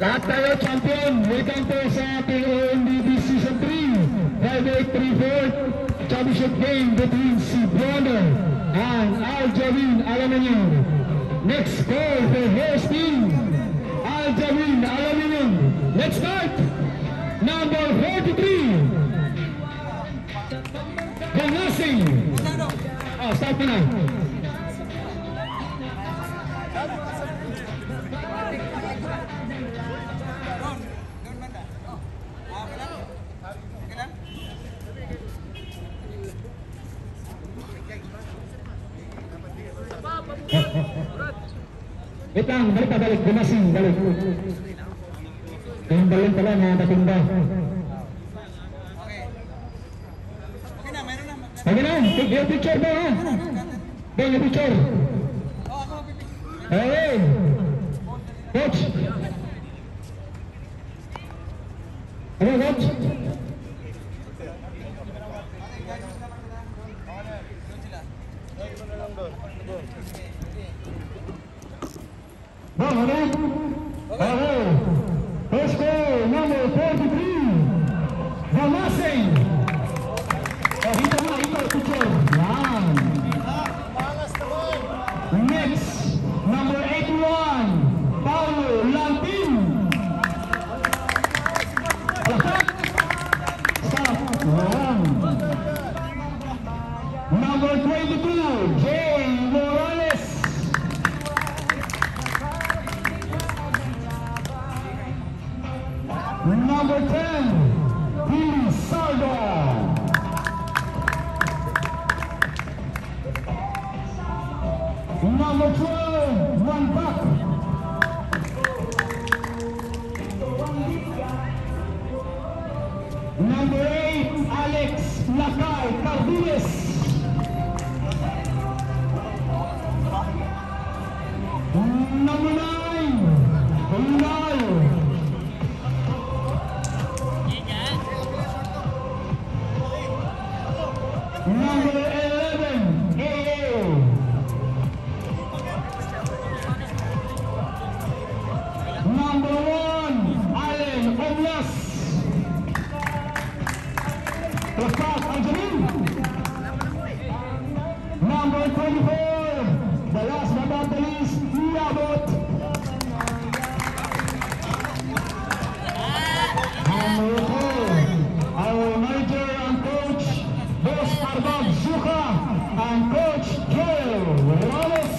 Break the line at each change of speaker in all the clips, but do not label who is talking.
Lahat tayo champion. Welcome po sa ating OMDB Season 3 Private 3-4 Championship game between Cebuano and Aljawin Aluminium. Next call for host team Aljawin Aluminium. Let's start. Number 43. Ganasing. Start na. Wait lang, balik. Ganasing, balik. Yung balon pala na natinda. Okay na, take your picture ba ha? Take your picture. Okay. Coach. Ano, coach? Bang, ano? Okay. First goal, number 43. Ganasing. Ito, picture. Yan. Next, number 81, Paulo Lantin. Stop. Yan. Number 22, Jay Morales. Number 10, Billy Sardo. Number 12, one back. Number 8, Alex Lakay Cardiles. Number 9, Rinal. Number 11, AA. Number 1, Allen Oblas. Rafat Aljamin. Number 24, the last but not the least, Iabot. Number 4, our manager and coach, Boss Arbab Zuka and Coach Joel Morales.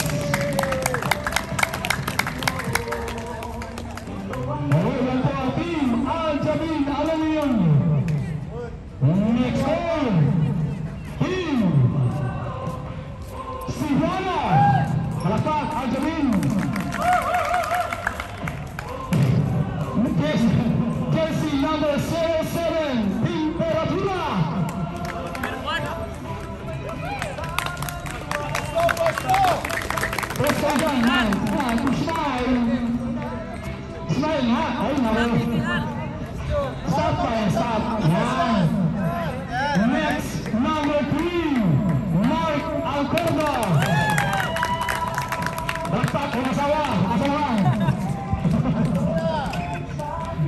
Welcome to our team, Aljawin Aluminium. Next goal, team Cebuano. Palakpak, Aljawin. Jersey number 07, Temperatura. Let's go down, man. Smile. Smile nga. Ay, naku. Stop pa yan, stop. Yan. Next, number 3, Mark Alcorda. Bakpak, umasawa. Asawa.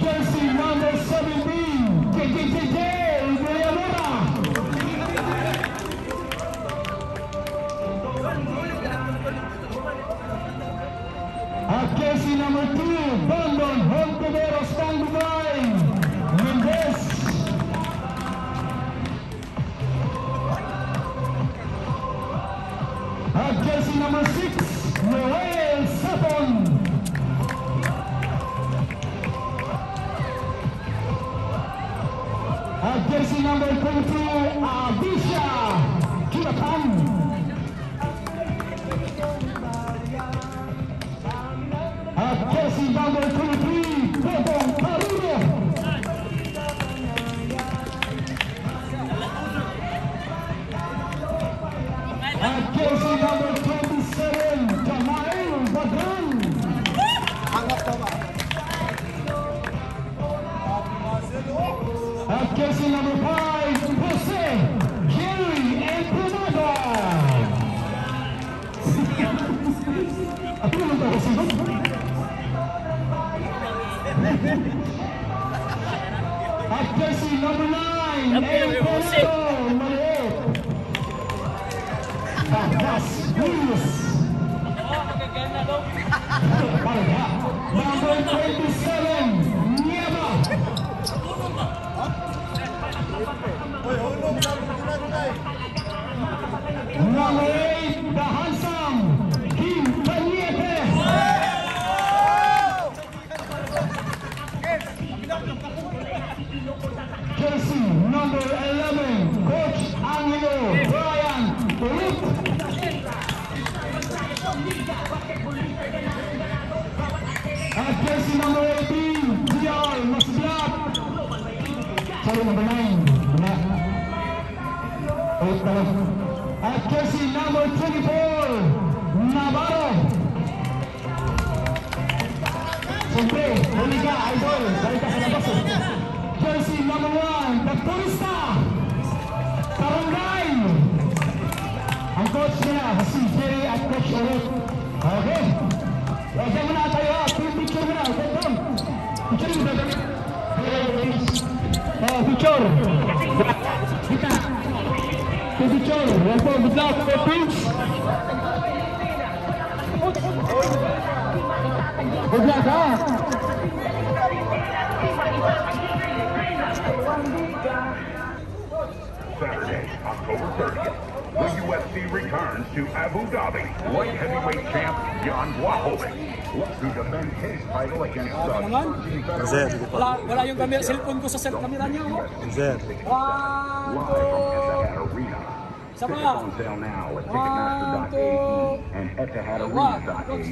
Jersey number 17, JJJJ Villamora. At jersey number 2, Bondon Hontiveros Tangubay Mendez. At jersey number 6, Noel Sapon. At jersey number 22, Abisha Kirapan. At jersey number 23, Bobong Carrillo. At jersey number 27, Jamael Badran. At jersey number 5, Jose Jerry Emprenada. Ako naman ako sigot. At jersey number 9, El Polo, maliit. That's Luis. Number 27, Nieva. Number 8, the handsome Kim Paniete. Jersey number 11, Coach Angelo Brian Ulit. At jersey number 18, GR Masblat. Sorry, number 9. At jersey number 24, Navarro. Siyempre, huli ka, idol. Balik ka sa labas eh. Jersey number 1, the Turista. Barangay. Ang coach niya, si Jerry at Coach Orot. Okay. Huwag mo na tayo ha. Picture mo na. Picture mo na. Picture. Kita. Picture. Yan po. Good luck for Prince. Good luck ha.
Saturday, October 30th, the UFC returns to Abu Dhabi. Light heavyweight champ Jan Blachowicz looks to defend his title against
Sir,
wala yung camera, cellphone ko sa camera niya.
Sir.
live from Etihad Arena. Tickets on sale now at Ticketmaster.ae and EtihadArena.ae.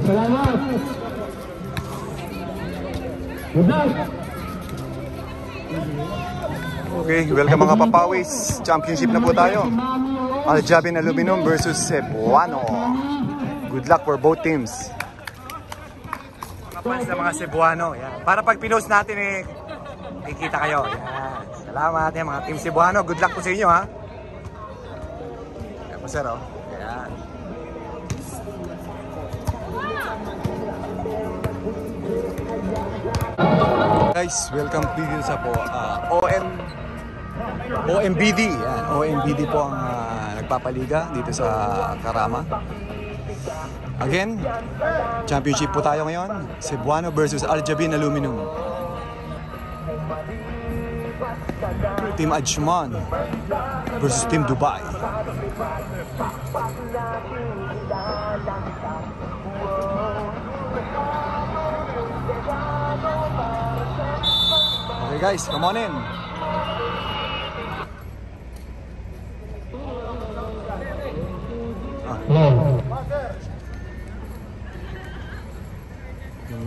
Salamat. Good luck.
Okay, welcome mga papawis. Championship na po tayo. Aljabin Aluminum versus Cebuano. Good luck for both teams. Mga fans na mga Cebuano. Yan. Para pag pinost natin eh, kikita kayo. Yan. Salamat yan mga team Cebuano. Good luck po sa inyo ha. Yan po sir oh. Yan. Guys, welcome video sa po OMBD. Yan, OMBD po ang nagpapaliga dito sa Karama. Again, championship po tayo ngayon. Cebuano versus Aljabin Aluminum. Team Ajman versus Team Dubai. Okay guys, come on in.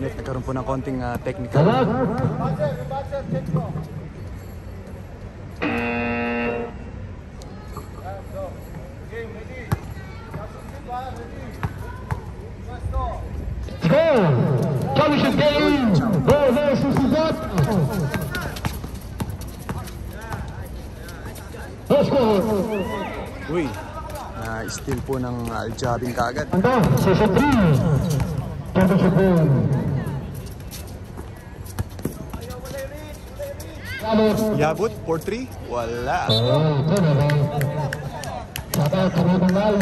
Nagkaroon po ng konting technical.
Go! Championship game! Go versus Sugat! Let's go!
Uy, na-steal po ng Aljabin kaagad.
Ando, session 3. Championship game.
Yabut, 4-3? Wala.
Ito na ba? Saka kamagungal.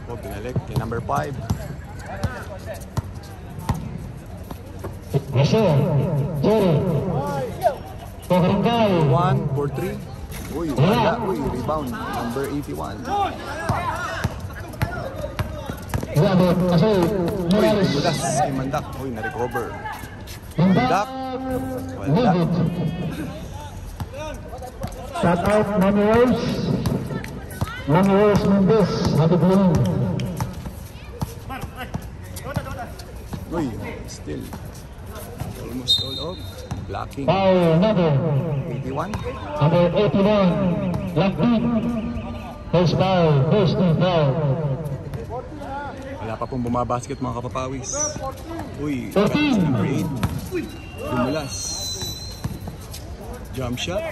Oh, pinalik kay number 5.
Gasyo, Jerry. Pakarangkay.
1, 4-3. Uy, wala. Uy, rebound. Number 81.
Yabut, kasi
Uy,
Morales.
Mudas kay Mandak. Uy, na-recover.
Mandak.
Wala.
Shout out, Mami Rose. Mami Rose Mendes. Happy Blue.
Uy, still. Almost all of. Blocking.
Foul number
81.
Number 81. Black beat. First foul. First team foul.
Wala pa pong bumabasket mga kapapawis. Uy,
14.
number 8. Dumulas. Jump shot.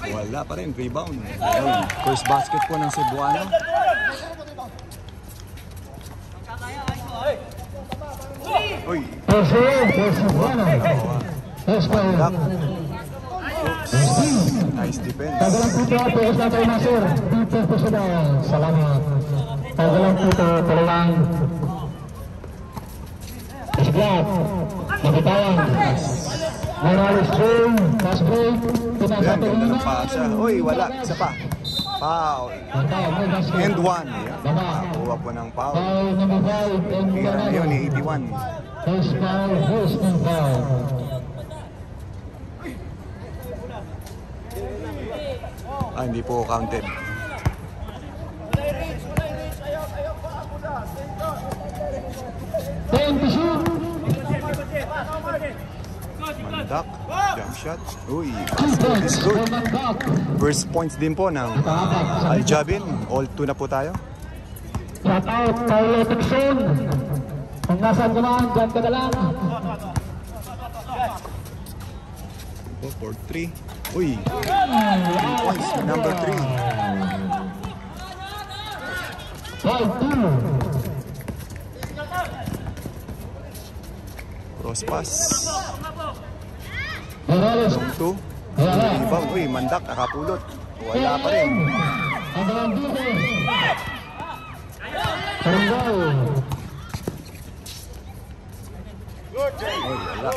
Wala pa rin. Rebound. Ayun. First basket po ng Cebuano. Uy. Block. Nice defense.
Tagalang puto, focus na tayo na sir. Dito po sila. Salamat. Tagalang puto, talagang. Isblat. Magitawang. Morales Jane. Pass break.
Ayan, ganda ng pasa. Uy, wala. Isa pa. Foul. And one. Nakakuha po ng foul.
Foul number 5.
Tira na yun, 81.
First foul, first and foul.
Hindi po counted. Mandak, jump shot. Uy, basket is good. First points din po ng Aljabin. All 2 na po tayo.
Shout out, Paulo Tucson. Kung nasaan ka man, dyan ka na lang.
4-3. Uy, 3 points, number 3.
5-2.
Cross pass.
Morales.
2. Rebound. Uy, Mandak, nakapulot. Wala pa rin.
Ang mga dito. Paranggal.
Uy, wala.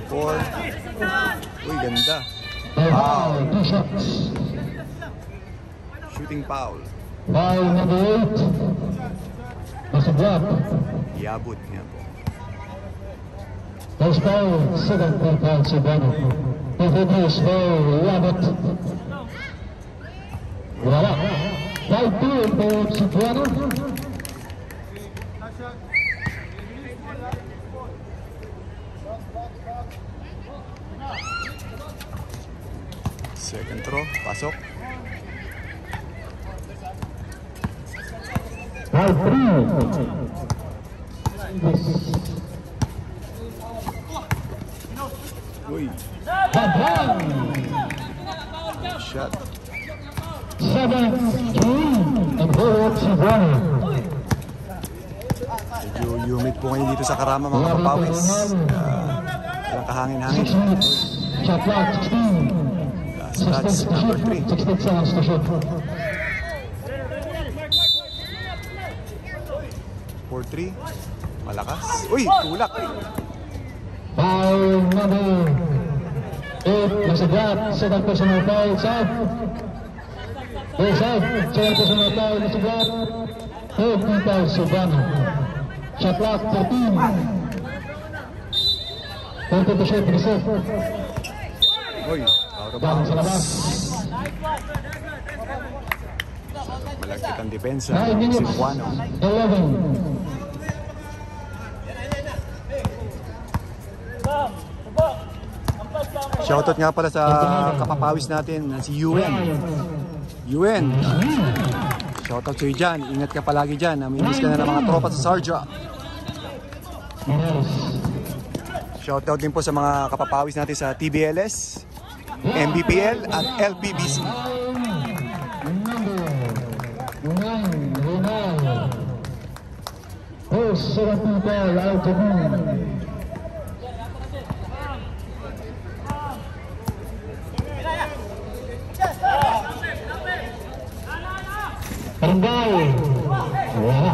Four. Uy, ganda.
Foul, 2 shots.
Shooting foul.
Foul number 8. Masablat.
Iabot niya po.
First foul, second foul, Cebuano. Introduce foul, Iabot. Wala. 5-2 for Cebuano.
Second throw, pasok.
5-3.
Uy,
Badhan.
shot.
7-3. And forward Cebuano.
Medyo humid po ngayon dito sa Karama, mga kapawis. Walang kahangin-hangin.
6 minutes. Shot clock, 16.
Stats number 3.
16 seconds to shoot.
4-3. Malakas. Uy, tulak.
Foul number 8. Masablat. Second personal foul. Sub. Sub. Second personal foul. Masablat. Third foul. Cebuano. Shot clock, 13. 30 to shoot. Reserve.
Uy, out of
Dahil sa labas.
bounds. Malagkit ang depensa.
9 minutes.
Cebuano.
11.
Shoutout nga pala sa kapapawis natin, si Yuen. Yuen, shoutout sa'yo dyan. Ingat ka palagi dyan. Namimiss ka na ng mga tropa sa Sarja. Shoutout din po sa mga kapapawis natin sa TBLS, MBPL at LPBC.
Number 9, Ronald. First, second foul, out of bounds. Paranggal. Wala.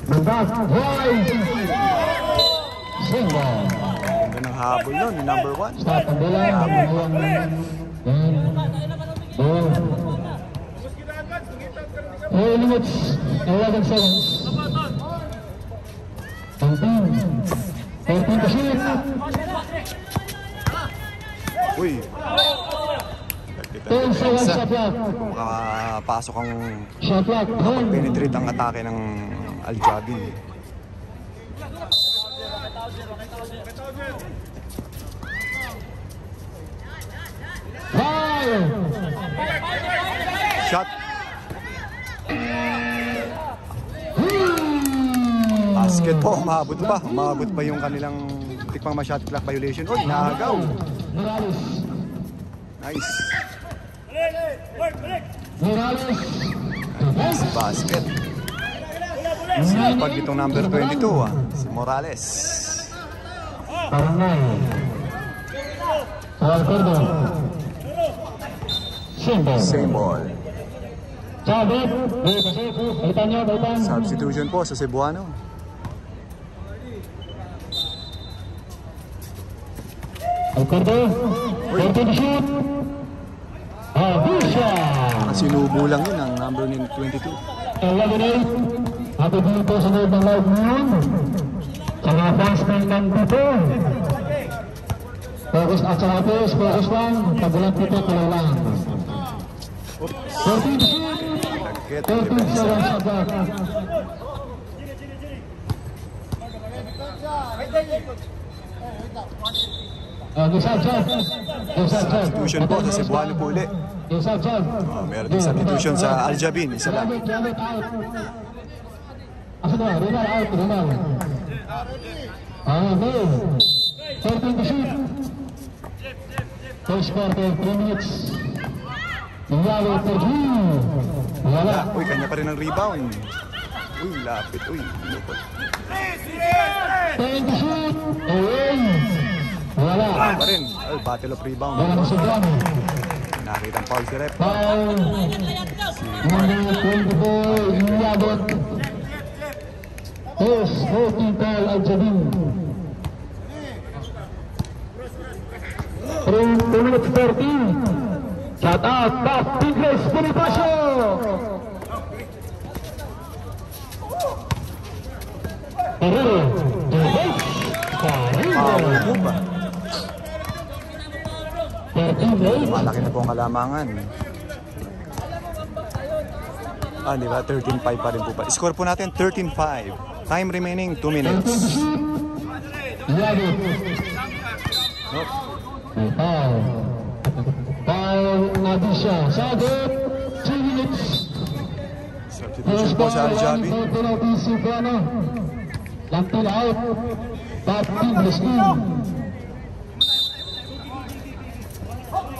Mandak. Right. Single.
Ganda ng habol nun, number 1.
Stop ang bola. Ball. 3 minutes, 11 seconds. 14 to shoot.
Uy.
10 seconds shot clock.
Makapasok ang
Shot clock. 10.
penetrate ang atake ng Aljabin.
Foul.
Shot. Basket po, umabot pa. Umabot pa yung kanilang tikmang shot clock violation. Uy, naagaw.
Morales.
Nice.
Morales.
Si basket. Pag itong number 22, si Morales.
Barangay. Alcordo.
Same ball.
Sabit. Balitan nyo, balitan.
Substitution po sa Cebuano.
Alcordo. 14 shoot. Abusha.
Sinubo lang yun ang number 22.
Eliminate. Happy dito sa loob ng live ngayon. Sa mga fans ng dito. Focus at sa focus lang. Pagbulang dito, tuloy lang. 14 shoot. 14 sa sabat.
Substitution po sa Cebuano po ulit. Meron din substitution sa Aljabin. Isa lang.
Asa na? Ronald out. Ronald. Okay. 14 to shoot. First quarter, 3 minutes. Yalo for you. Wala.
Uy, kanya pa rin ang rebound. Uy, lapit. Uy, lupot.
10 to shoot. Away. Wala.
Pa rin. Ay, battle of rebound.
Wala na Cebuano.
Nakita ang foul si Rep.
Foul. Number 24, Yabot. First, 14 foul, Aljabin. 2 minutes 13. Shot out, top, Tigres, Bonifacio. Carrero, Tigres,
Power
Carrero.
move ba?
13-8.
Malaki na po ang kalamangan. Di ba? 13-5 pa rin po pa. Score po natin, 13-5. Time remaining, 2 minutes.
Yabot.
Nope.
Foul. Foul na di siya. Sagot. 2 minutes.
Substitution po sa Aljabi.
Lantil out. Top Tigres team.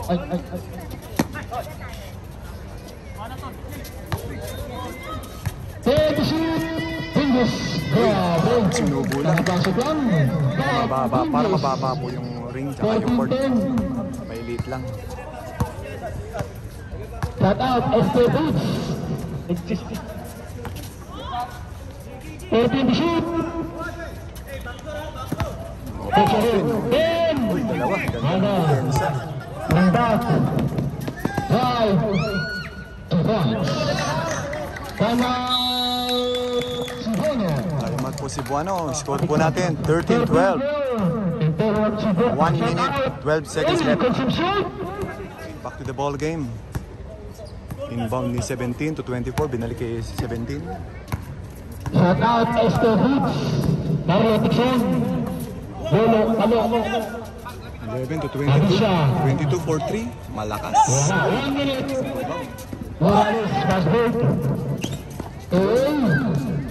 Ay. Tigres. Grabe.
Sinubo lang.
Nakapasok lang.
Mababa. Para mababa po yung ring tsaka yung court. May late lang.
Shut out, SK Boots. 14 to shoot. Ben.
Uy, dalawa.
Ano?
Densa.
Bring back. 5 to 1. Tama. Sibono.
Kalimat po si Buano. Score po natin, 13-12. 1 minute, 12 seconds left. Back to the ball game. Inbound ni 17 to 24. Binalik kay 17.
Shut out, SK Boots. Mario Tixon. Lolo, alo.
11 to 22. 22 for 3. Malakas.
1 minute. Morales, Basbert.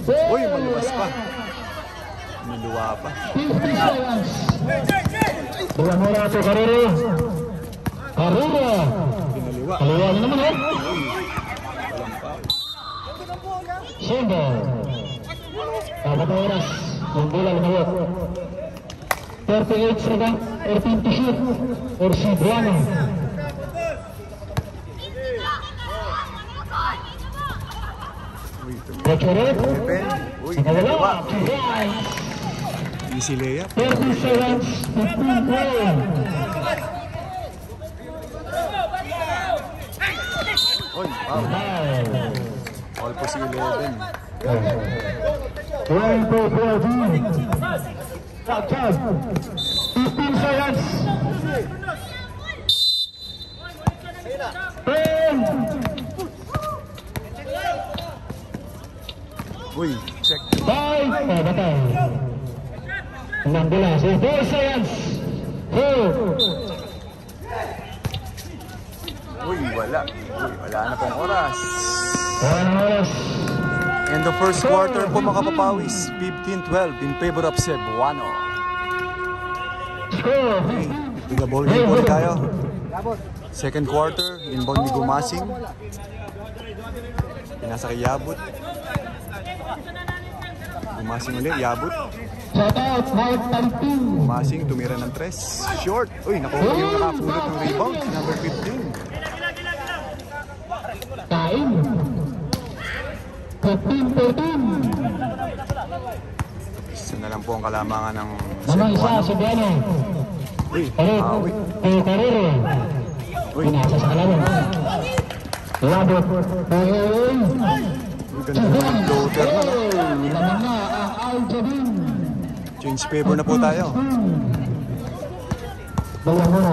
Uy, maluwas pa. Niluwa pa.
50 seconds. Buwan mo na ito, Carrero. Carrero.
Pinaliwa.
Kaliwa niyo naman, eh.
Walang foul.
Sendo. Dapat na oras. Yung bola lumawak. 38 seconds. 14 to shoot. Or si Briano.
Uy, tumira.
Rechoret.
Depend. Uy,
Nakawala.
pinaliwa. Easy layup.
30 seconds. 15 play.
Uy, foul. All po si 11.
20-14. Shot. 15 seconds. 10.
Uy, check.
5. Batay. Unang bola. 4 seconds. 4.
Uy, wala. Uy, wala na pong oras.
Wala na oras.
And the first quarter po mga kapapawis, 15-12 in favor of Cebuano. Okay, to the ball game po ulit tayo. Second quarter, inbound ni Gumasing. Pinasa kay Yabut. Gumasing ulit, Yabut. Gumasing, tumira ng 3. Short. Uy, nakuha yung nakapulot ng rebound. Number 15.
Kain. 15-13.
Isa na lang po ang kalamangan ng
Naman isa,
Cebuano.
Cebuano.
Uy,
Karit.
uy.
Carrero.
Uy,
Pinasa sa kalaman. Labot.
uy, ganda ng floater na.
Naman na ang Al-Jabin.
Change favor na po tayo.
Dalawa muna.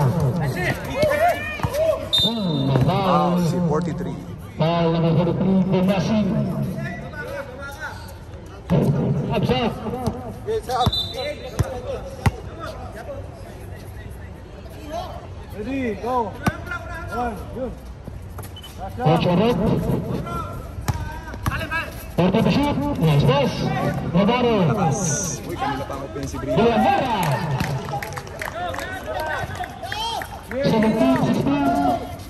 Wow,
Foul.
si 43.
Foul number 43, Gumasing. Absent.
Ready, go. One, good.
Ochoret. 40 to shoot. Nice pass. Navarro.
Uy, kanila pang offensive rebound.
Villamora. 17-16.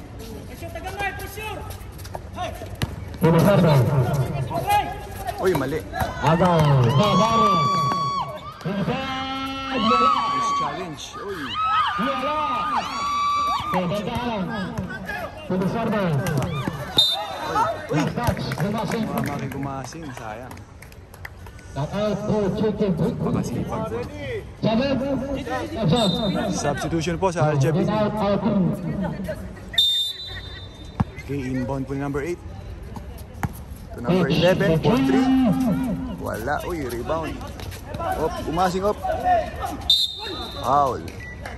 Pinasardo.
Uy, mali.
Agaw. Navarro. Inside. Wala.
Nice challenge. Uy,
Wala. Pagkakalang. Pinasardo. Last touch. Gumasing.
mama kay Gumasing. Sayang.
Knockout for chicken.
Makasipag po.
Seven. Absent.
Substitution po sa Al-Jabin.
Without our team.
Okay, inbound po ni number 8. To number 11, 4-3. Wala. Uy, rebound. Op, Gumasing up. Foul.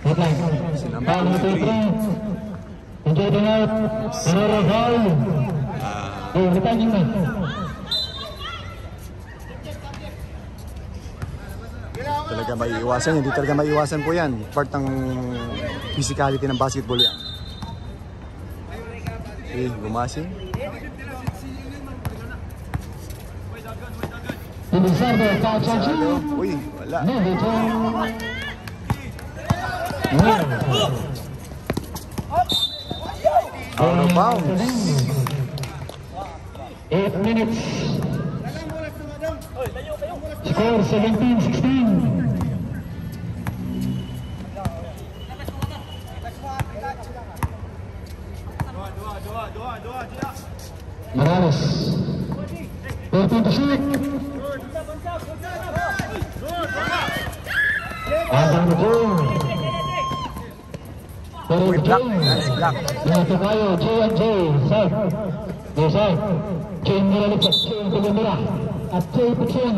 Wait lang.
Si number
Foul number
23.
3. Enjoy the night. Another foul. Oh, returning na.
Talaga maiiwasan. Hindi talaga maiiwasan po yan. Part ng physicality ng basketball yan. Okay, Gumasing.
Pinasardo. Foul charge.
Sado. Uy, wala.
No return. Winner.
Out of bounds.
8 minutes. Score 17-16. Morales. 13 to shoot. Hanggang the goal.
Uy, block. Nice block.
Dito tayo, J&J. Sir. Yes, sir. Chain nilalipot. Chain Pilumira. At J. Puchin.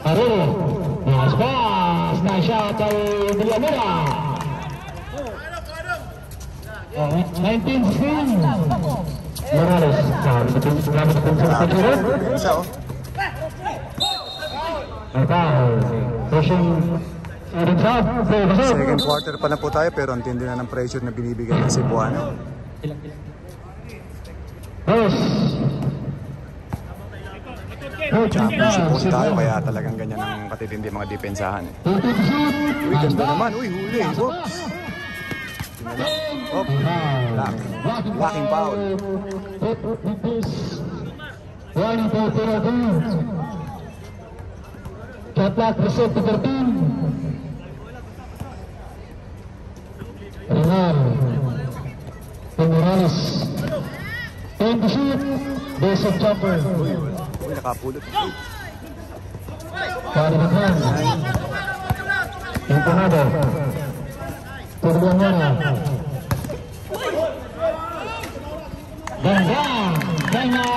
Carrero. Nice pass. Nice shot kay Pilumira. 19-16. Morales.
Isa, oh. Second quarter pa na po tayo pero ang tindi na ng pressure na binibigay ng Cebuano. Championship po tayo kaya talagang ganyan ang katitindi mga depensahan. Uy, ganda naman. Uy, huli. Oops. Op. Blocking foul.
Warning for penalty. Shot clock reset to 13. Renan. Morales. 10 to shoot. Basic jumper.
Uy, nakapulot. Uy.
Pari Renan. Impunado. Turuan muna. Ganda. Ganda.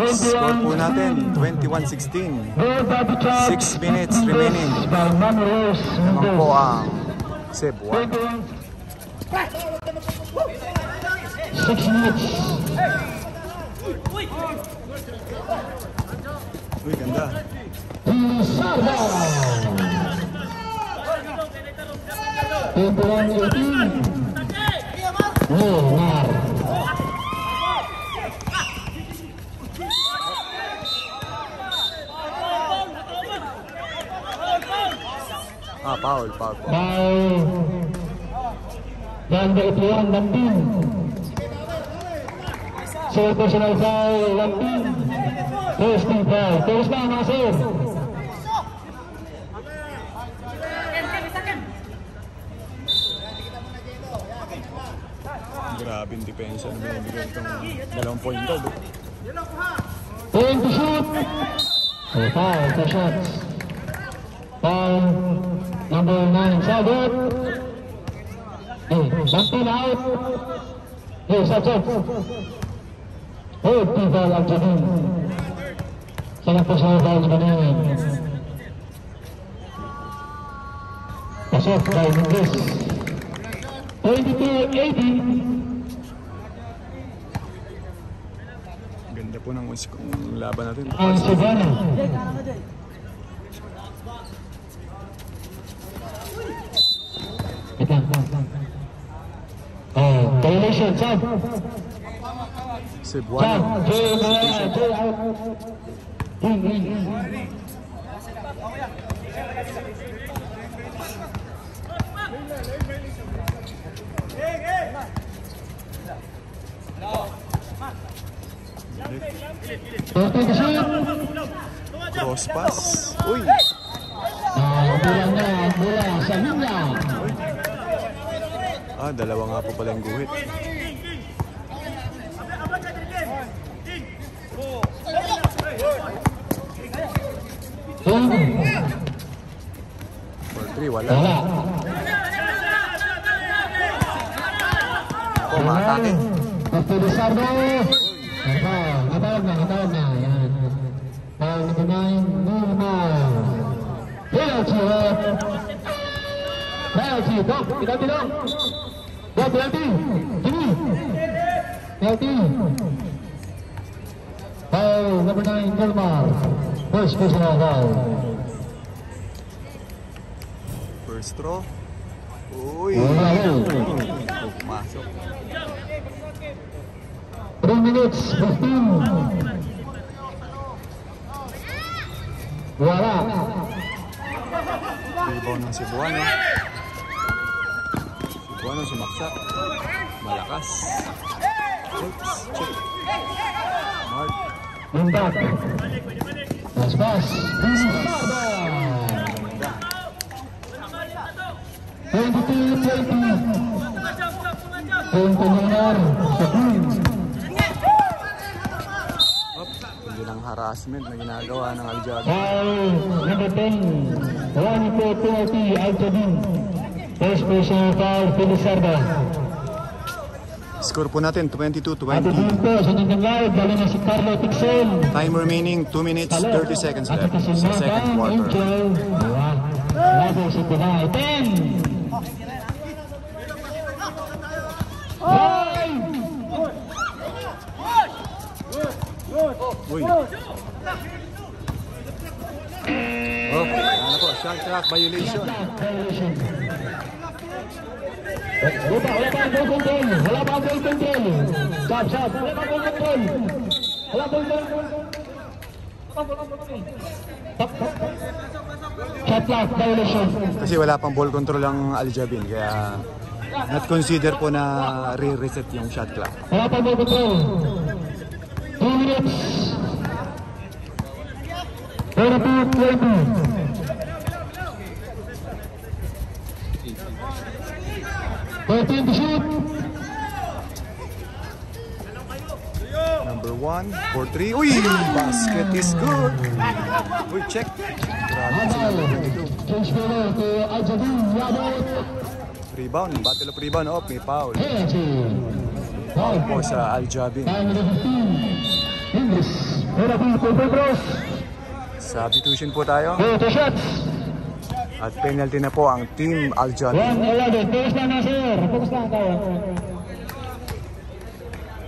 Score po natin, 21-16. 6 minutes remaining. Naman po ang Cebuano.
6 minutes.
Uy, ganda.
Pizarra. 21-18. Neymar.
Foul.
Dan berituan Lampin. So personal foul Lampin. Testing foul. Terus na Nasir.
Grabing depensa na binibigay itong 2 point guard.
Point to shoot. So foul for shots. Foul number 9 Sabot. Lampin out. Shot. Hold team foul Al-Jabin. Second personal foul number 9. Pasok by Mendes. 22-18.
Ganda po ng laban natin.
Ang Savannah. Violation, Sab.
Cebuano. Cross pass. Uy!
Bola sa linya.
Dalawa nga po pala yung guhit. For 3, wala. Matake.
Pagpilisardo. Natawag na. Yan. Foul number 9, Neymar. Penalty. Dok. Bilong. Dok, penalty. Kini. Penalty. Foul number 9, Neymar. First personal foul.
First throw. Uy! Masok.
3 minutes, 15. Wala.
Rebound ng Cebuano. Cebuano sumaksak. Malakas. Oops, check. Mark.
Impact. Pass. 22-20. Neymar sa team.
Hindi lang harassment na ginagawa ng Al-Jabin.
Foul number 10. 1-4 penalty Al-Jabin. First personal foul Pilisarda.
Score po natin, 22-20.
At ito po sa nandang live, dali na si Carlo Tixel.
Time remaining, 2 minutes, 30 seconds left sa second quarter.
Labo si Pinay. 10.
Uy. Ano po, shot clock violation.
Wala pa ang ball control. Stop. Wala pa ang ball control. Shot clock violation.
Kasi wala pang ball control ang Al-Jabin, kaya not consider po na re-reset yung shot clock.
Wala pa ang ball control. 2 minutes. 32-20. To shoot.
Number 1, 4-3. Uy! Basket is good! Uy, check! Grabe sila.
Change player to Al-Jabin.
Rebound, battle of rebound. Oh, may foul.
Foul
Po sa Al-Jabin.
Time 15. English. Pedros.
Substitution po tayo.
2 shots.
At penalty na po ang team Al-Jabin.
1-11. Focus lang na sir. Focus lang tayo.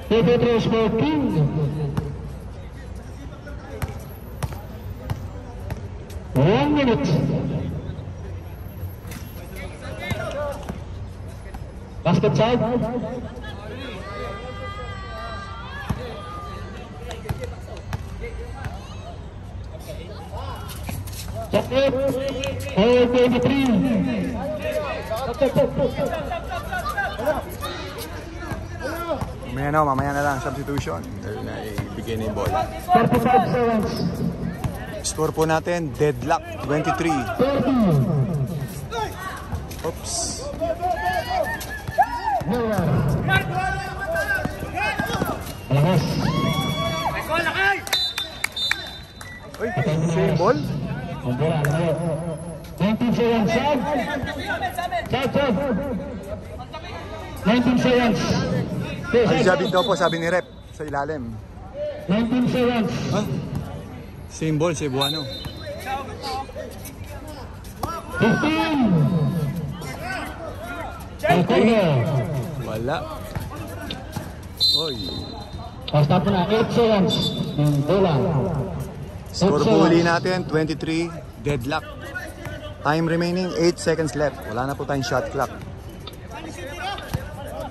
Pedros for King. 1 minute. Basket side. Check it. 4:23.
Mamaya na lang, substitution. Dahil na ibigay na yung bola.
35 seconds.
Score po natin, deadlock, 23.
30.
Oops.
Miller. Alakas.
Uy, same ball?
Ang bola, alakas. 19 seconds. Side. Side. 19 seconds.
Ay, Javid daw po, sabi ni Rep, sa ilalim.
19 seconds.
Ah, same ball, Cebuano.
15. Okay.
Wala. Oy.
Stop na. 8 seconds. Bola.
Score po uli natin, 23, deadlock. Time remaining, 8 seconds left. Wala na po tayong shot clock.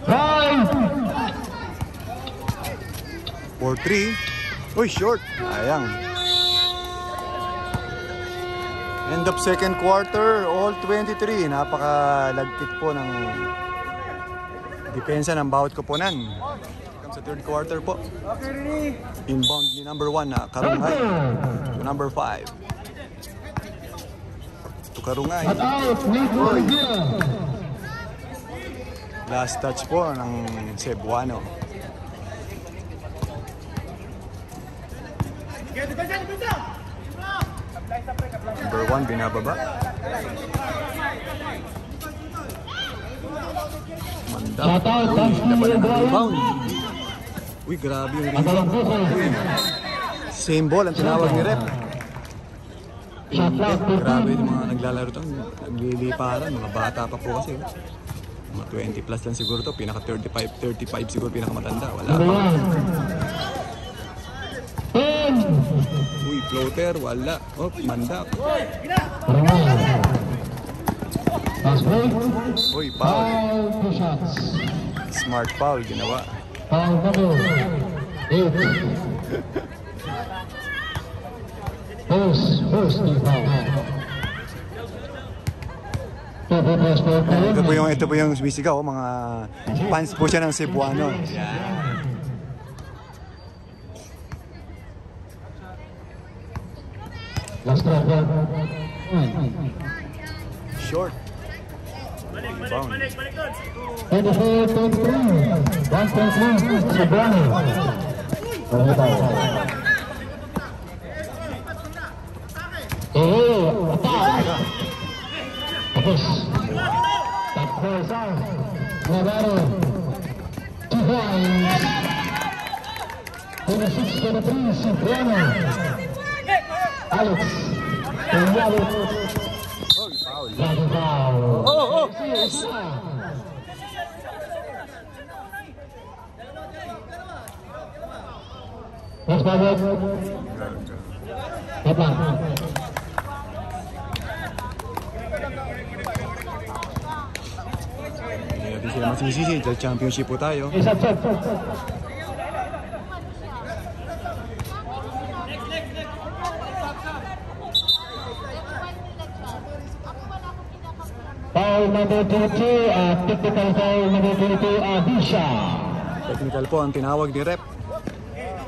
5.
4-3. Uy, short. Ayang. End of second quarter, all 23. Napakalagkit po ng depensa ng bawat koponan. Come sa third quarter po. Inbound ni number 1 na Karungay to number 5. To Karungay.
At out.
Oy. Last touch po ng Cebuano. Number 1 binababa. Manda.
Shot out. Thanks to
Laban ng
Brian.
rebound. Uy, grabe yung rebound. Same ball ang tinawag ni Rep.
Shot clock.
Grabe yung mga naglalaro ito. Nagliliparan. Mga bata pa po kasi. Mga 20 plus lang siguro to. Pinaka 35 siguro pinakamatanda. Wala pa.
10.
Uy, floater. Wala. Oh, mandak.
Pass break.
Uy, foul.
5 shots.
Smart foul ginawa.
Foul number 8. First team foul.
Ito po yung sumisigaw, mga fans po siya ng Cebuano. Yan.
Last round.
Short. Rebound.
24-23. 1.3 Cebuano. Attack. Tapos. Tapos. Navarro. 2 points. 26-23 Cebuano. Alex. Alex.
Oh, foul.
Foul.
Oh.
Next ball. Tapang.
Hindi natin sila masisisi. Dahil championship po tayo.
Isa. Foul number 22, technical foul number 22, Abisha.
Technical po ang tinawag ni Rep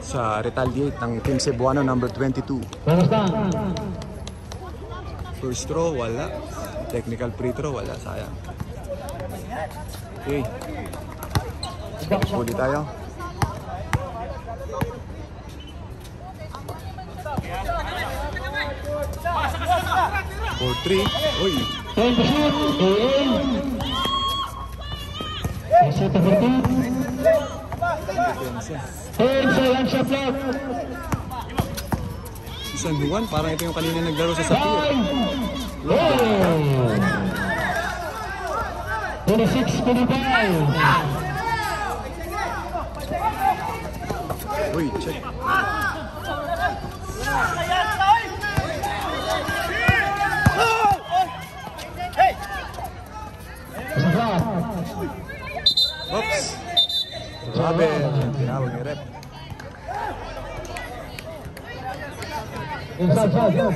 sa retaliate ng Team Cebuano number 22. First throw, wala. Technical free throw, wala. Sayang. Okay. Huli tayo. For 3. Uy.
20 shoot, shoot to 14. 10 seconds shot clock.
Si San Juan, parang ito yung kanina naglaro sa Sapir.
26-25.
Uy, check. Abel, tinawag ni Rep.
Inside, side.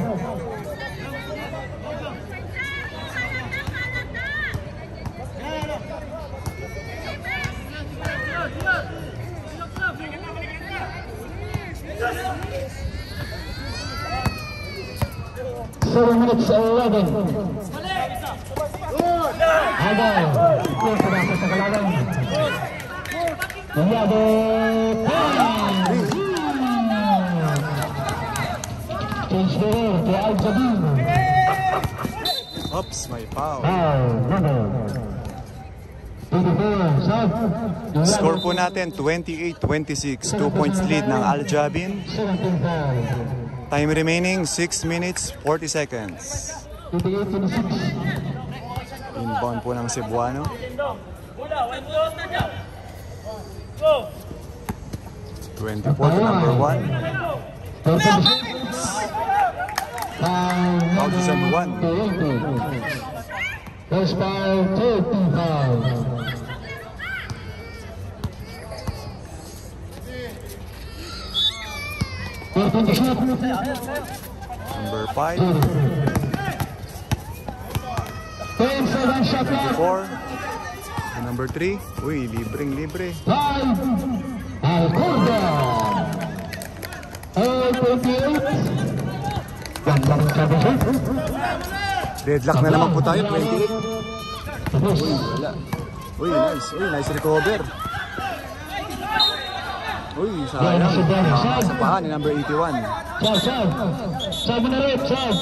7 minutes 11. Ada yang terasa sekalawan. Ini ada change the air to Al-Jabin.
Oops, may foul. Score po natin 28-26, 2 points lead ng Al-Jabin. Time remaining 6 minutes 40 seconds. Inbound po ng Cebuano. 24 to number 1. Out to San Juan.
First foul, 35.
Number 5. 4. Number 3. Uy, libre.
5. Alcorda. 28.
Deadlock na naman po tayo, 28. Uy, wala. Uy, nice recover. Uy, sayang. Sa paha ni number 81.
Sabi na rin, Sab.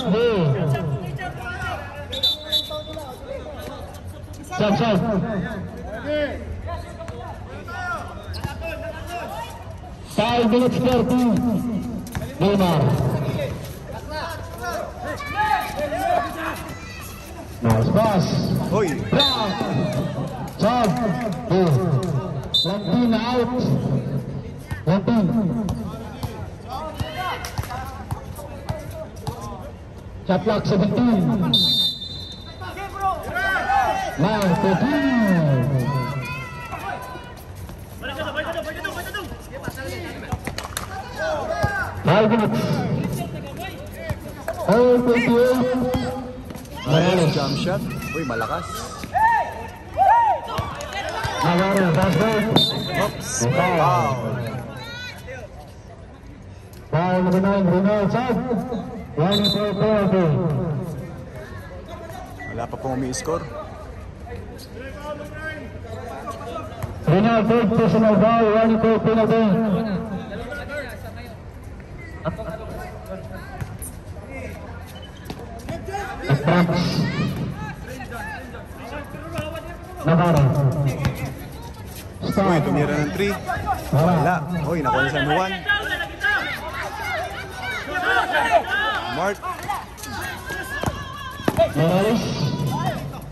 Sab. 5 minutes 30. Neymar. Nice pass.
Uy.
Sab. Lantin out. Lantin. Shot clock 17. Now 14. 5 minutes. 28.
Ayan, jump shot. Uy, malakas.
Navarro, basket.
Oops, foul.
Foul number 9, Ronald Sab. 1-4-4.
Wala pa pong umi-score.
Ronald, third personal foul, 1-4 penalty. Navarro.
Uy, tumira ng 3. Wala. Uy, nakuha ni San Juan. Mark.
Morales.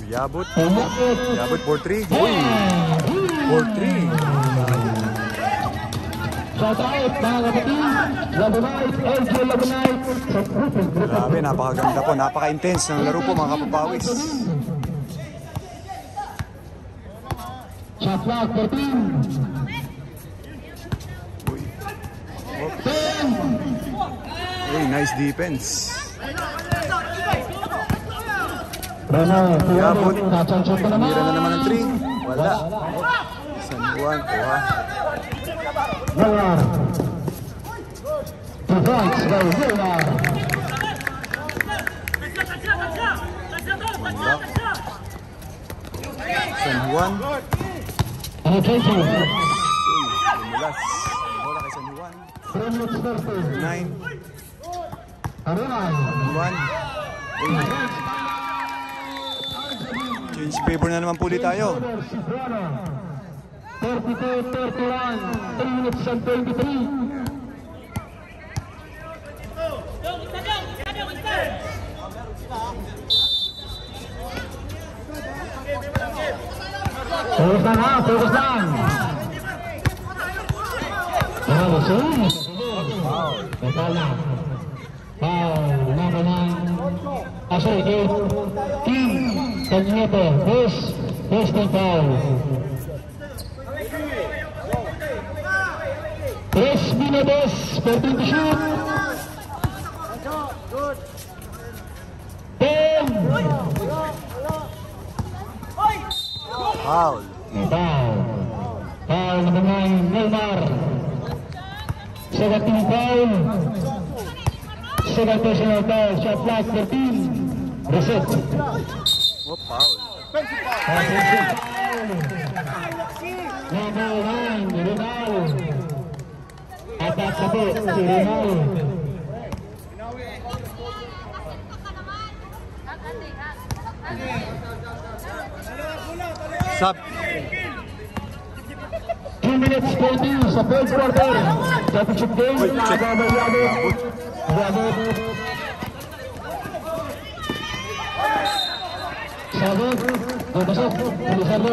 Yabot. Yabot 4-3. Uy, 4-3.
Shout out mga kapatid. Labonite, LJ Labonite.
Grabe, napakaganda po. Napaka-intense ng laro po mga kapapawis.
Shot clock 14.
Uy. Oops. Uy, nice defense. Yabot. Tumira na naman ng 3. Wala. San Juan. Kuha.
Villar. Defense by Villar.
San Juan.
Penetration.
Tumulas. Bola kay San Juan.
3 minutes 30.
9.
Arunan.
1. Change paper na naman po ulit tayo.
32-31. 3 minutes and 23. Focus lang. Total na. Foul, number 9. Sorry, 8. Team Cañete. First and foul. Paredes, 14 to shoot. 10.
Foul.
Foul. Foul number 9, Neymar. Second team foul. Second personal foul, shot clock 13. Reset.
Oh, foul.
Offensive foul. Number 9, Rinal. Attack na po si Rinal.
Sub.
2 minutes 20 sa third quarter. Championship game. Sabot. Pasok. Elisardo.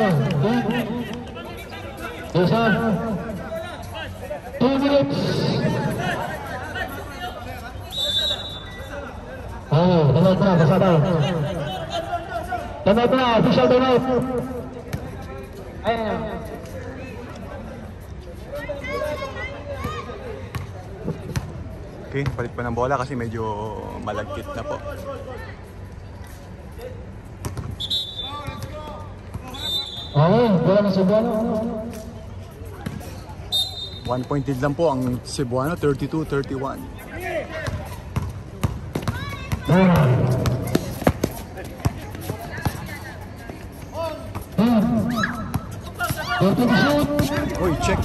Elisar. 2 minutes. Oh, timeout na. Basa daw. Timeout na. Official timeout. Ayan.
Okay, palit pa ng bola kasi medyo malagkit na po.
Wala na Cebuano.
1 point lead lang po ang Cebuano, 32-31. Uy, check.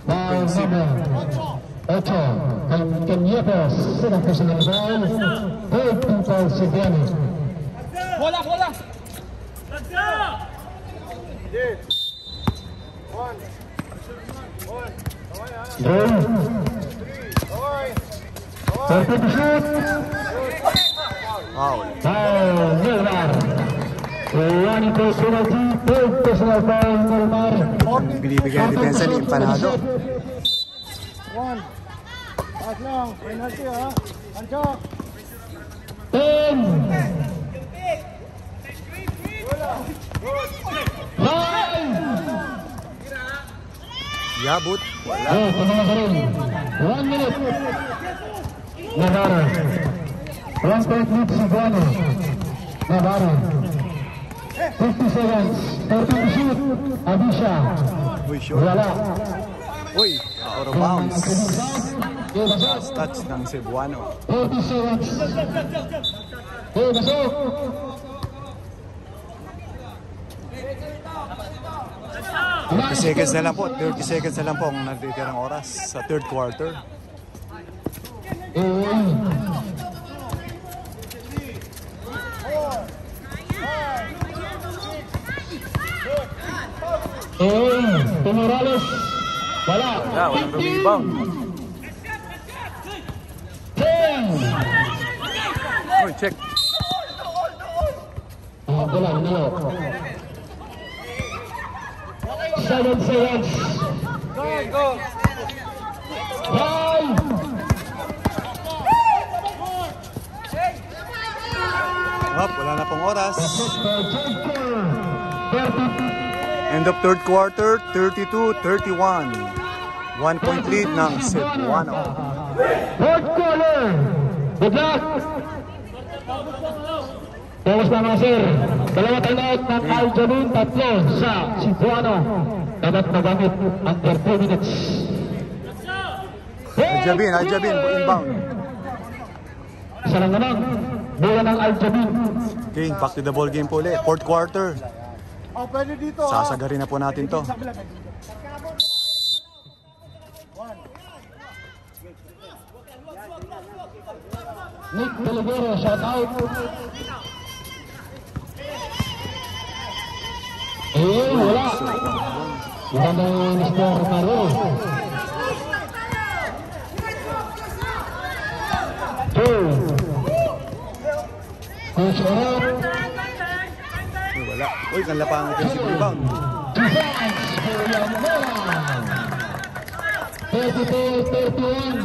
Foul number 8. Cañetes. Second personal foul. Third team foul Cebuano.
Bola, bola.
Draw. 30 to shoot.
Foul.
Foul Neymar. Running close penalty. Third personal foul Neymar.
Binibigyan ng depensa ni Empanado.
1. Pass lang. Penalty ha. Ancho.
10. 5.
Yabut. Wala.
Tumama ka rin. 1 minute. Navarro. 1 point lead Cebuano. Navarro. 50 seconds. 30 to shoot. Abisha.
Uy, short.
Wala.
Uy, out of bounds.
Basok.
Last touch ng Cebuano.
30 seconds. Basok.
30 seconds na lang po. 30 seconds na lang po ang natitirang oras sa third quarter.
Morales. Wala.
Wala, walang rebound.
10.
Uy, check.
Wala, nalo. 7 seconds.
Go.
5.
Wala na pong oras. End of third quarter, 32-31. 1 point lead ng Cebuano.
Fourth quarter. Good luck. Tapos na mga sir. Dalawa timeout ng Aljabin, 3 sa Cebuano. Dapat magamit ang 30 minutes.
Aljabin, inbound.
Isa lang naman. Bola ng Aljabin.
Okay, back to the ball game po ulit. Fourth quarter.
Oh, pwede dito ha.
Sasagarin na po natin to.
Nick Pelivero, shout out. Wala. Iba na yung Mr. Caro. 2. Coach Orot.
Wala. Uy, kanlapangan ito si rebound.
Defense for Yamola. 32-31.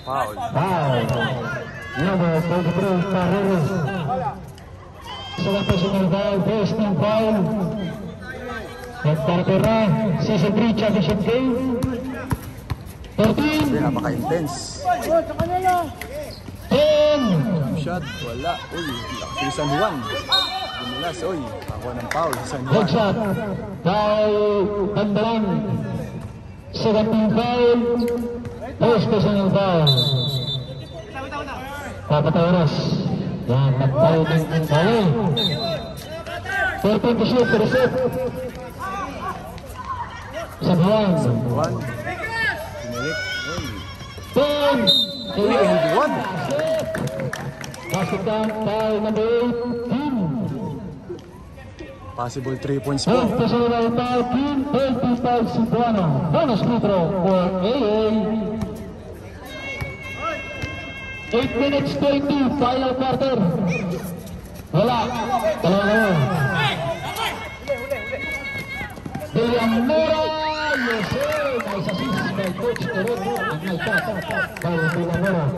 Foul.
Foul. Number 43, Carrero. Second personal foul, first team foul. Nagkarapera, season 3 championship game. 14.
Grabe, napaka-intense.
Oh, sa kanila.
10.
Shot, wala. Uy, si San Juan. Dumulas, uy. Ako ng foul, si San Juan.
Headshot. Foul, Bandaran. Second team foul. First personal foul. Dapat oras. Yan, nag-foul ng foul. 13 to shoot, to reset. San Juan.
San Juan. Pinilit. Uy.
10.
Uy, and one.
Basket down, foul number 18.
Possible 3 points po.
First personal foul, team 25 Cebuano. Bonus free throw for AA. 8 minutes 20, final quarter. Wala. Dalawa. Villamora, yes sir. Nice assist by Coach Erod. Ang naltat. Foul Villamora.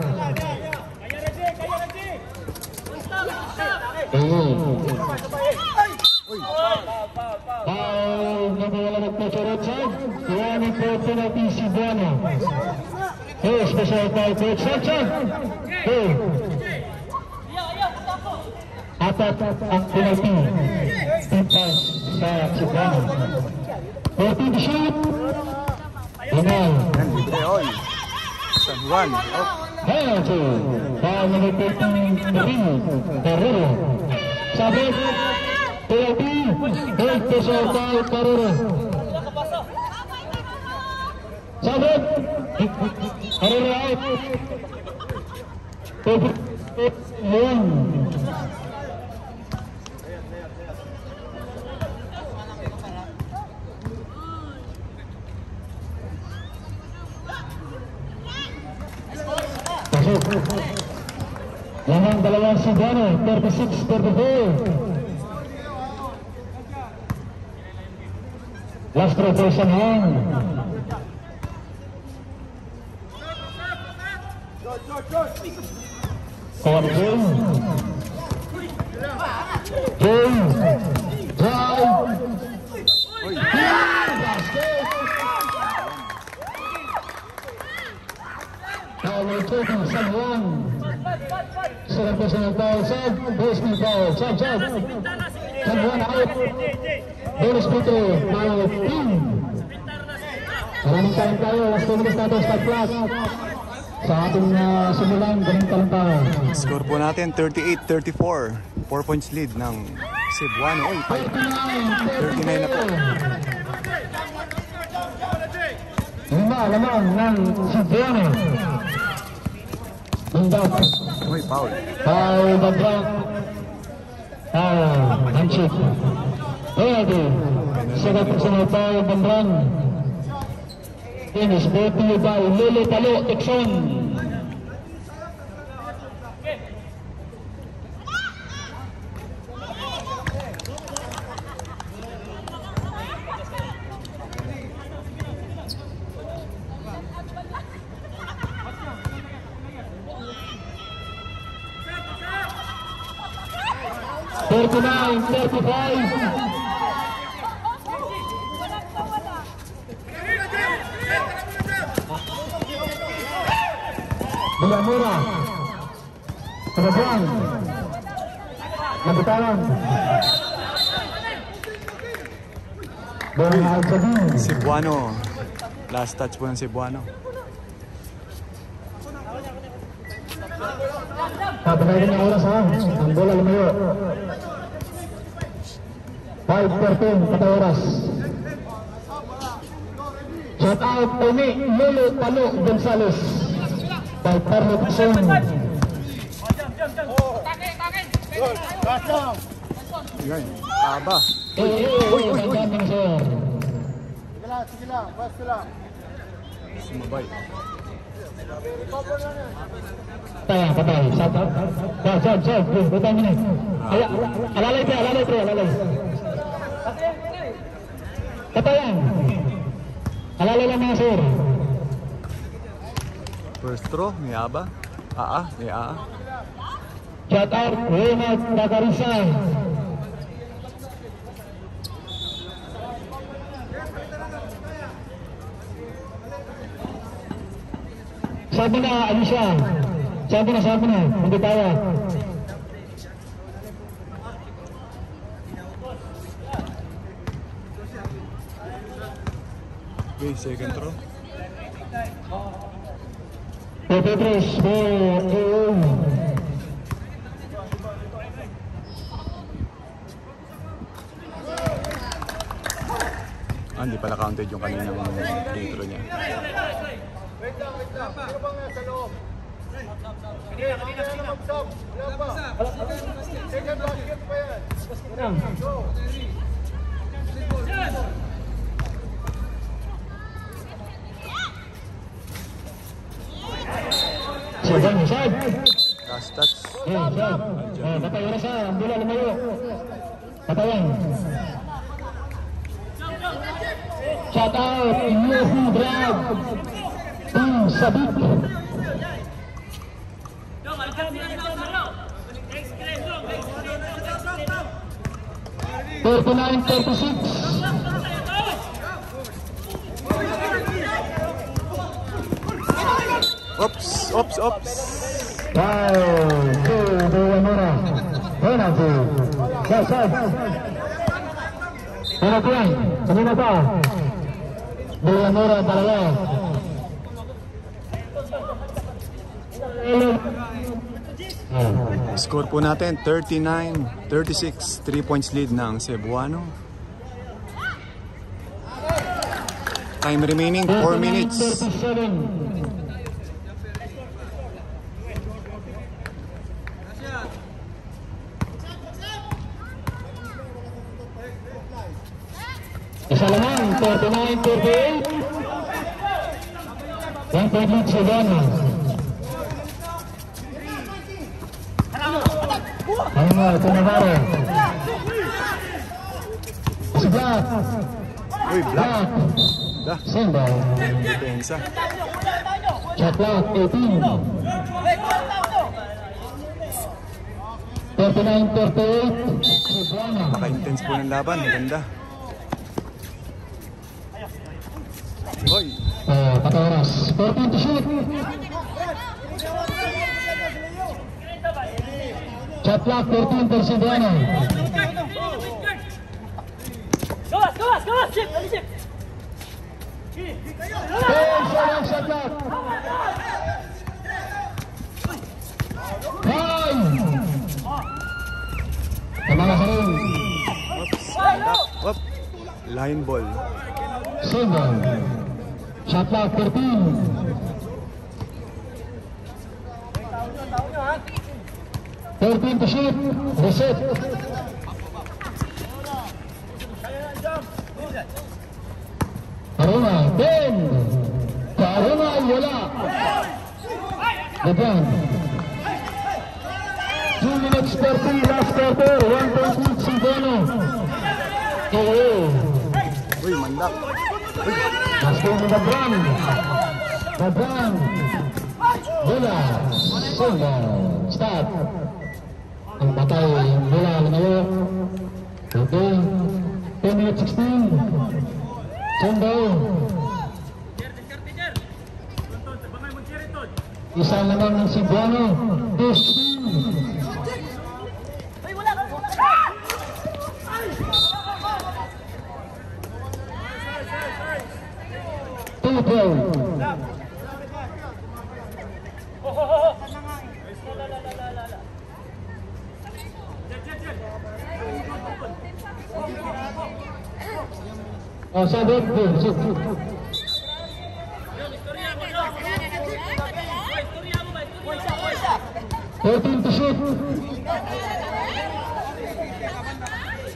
Foul number 1 of Coach Erod side. 1 for penalty Cebuano. Hey, special foul Coach Sanchez. Hey. Apat ang penalty. Team pass sa Cebuano. 14 to shoot. Inal.
Yan, libre, oy. San Juan. Oh,
Penalty. Foul number 13. Carrero. Sabit. Penalty. 8 special foul Carrero. Sabit. Carrero out. 1. Lamang dalawang Cebuano, 36-34. Last throw for San Juan. Kawal Jay. Drive. Basket. Foul taking San Juan. Second personal foul, sub. Basement foul, sub. San Juan out. Bonus free throw, foul team. Maraming time tayo. Last 2 minutes natin, start clock. Sa ating simulan, ganun talang tayo.
score po natin 38-34. 4 points lead ng Cebuano. Uy, 39 na po.
Lamang ng Cebuano. Bundok.
Uy, foul.
Foul Bundok. Handshake. Penalty. Second personal foul Bundok. Finish brought to you by Lolo Talo Exxon. Thirty-nine, 35. Villamora. Terbuang. Nabitaran. Bola Al-Jadin.
Cebuano. Last touch po ng Cebuano.
Papatayin ng oras ha. Ang bola lumayo. 5:13 pata oras. Shout out Umi Lolo Talo Gonzales. By Carlo Pison.
Yan. Aba.
Magandang sir.
Sige lang, basta lang.
Sumabay.
Patay. Shout out. Jab. Butang ini. Alalay. Patayan. Alalay lang mga sir.
First throw ni Aba. Ni Aa.
Shout out Ronald Tagarisa. Sabi na, Alicia. Sabi na. Hindi tayo.
Okay, second throw.
Pepetres for AO.
Hindi pala counted yung kaninang free throw niya.
Wait lang. Sino bang nasa loob? Kanina na mag-stop. Wala pa. Second basket pa yan. Go.
Side.
Last touch.
Side. Patayan na siya. Bola lumayo. Patayan. Shout out Yohu Brad. Team Sabit. 39-36.
Oops.
Foul to Villanueva. Penalty. Side. Penalty yan. Kanina pa. Villanueva talaga.
Score po natin 39-36. 3 points lead ng Cebuano. Time remaining 4 minutes.
37. Isa lamang, 39-38. 1 point lead Cebuano. Ito Navarro. Si Black.
Uy, Black.
Sendal.
Depensa.
Shot clock, 18. 39-38. Cebuano.
Maka-intense po ng laban. Maganda. Hoy.
Patay oras. 14 to shoot. Shot clock, 13 for Cebuano.
Gawas! Sip!
Shot clock. 5. Tamang sa rin.
Up. Line ball.
Single. Shot clock, 13. To shoot. Reset. Karuna, 10. Karuna, wala. Lebron. 2 minutes 30 last quarter. 1 point lead Cebuano.
Uy, mandak.
Masking Lebron. Bola. Single. Stop. Ang batay, yung bola, lumayo. Okay. 10 minutes 16. Sundo. Isa naman ng Cebuano. 15. Two-throw. Oh, sabit. Shoot. 14 to shoot.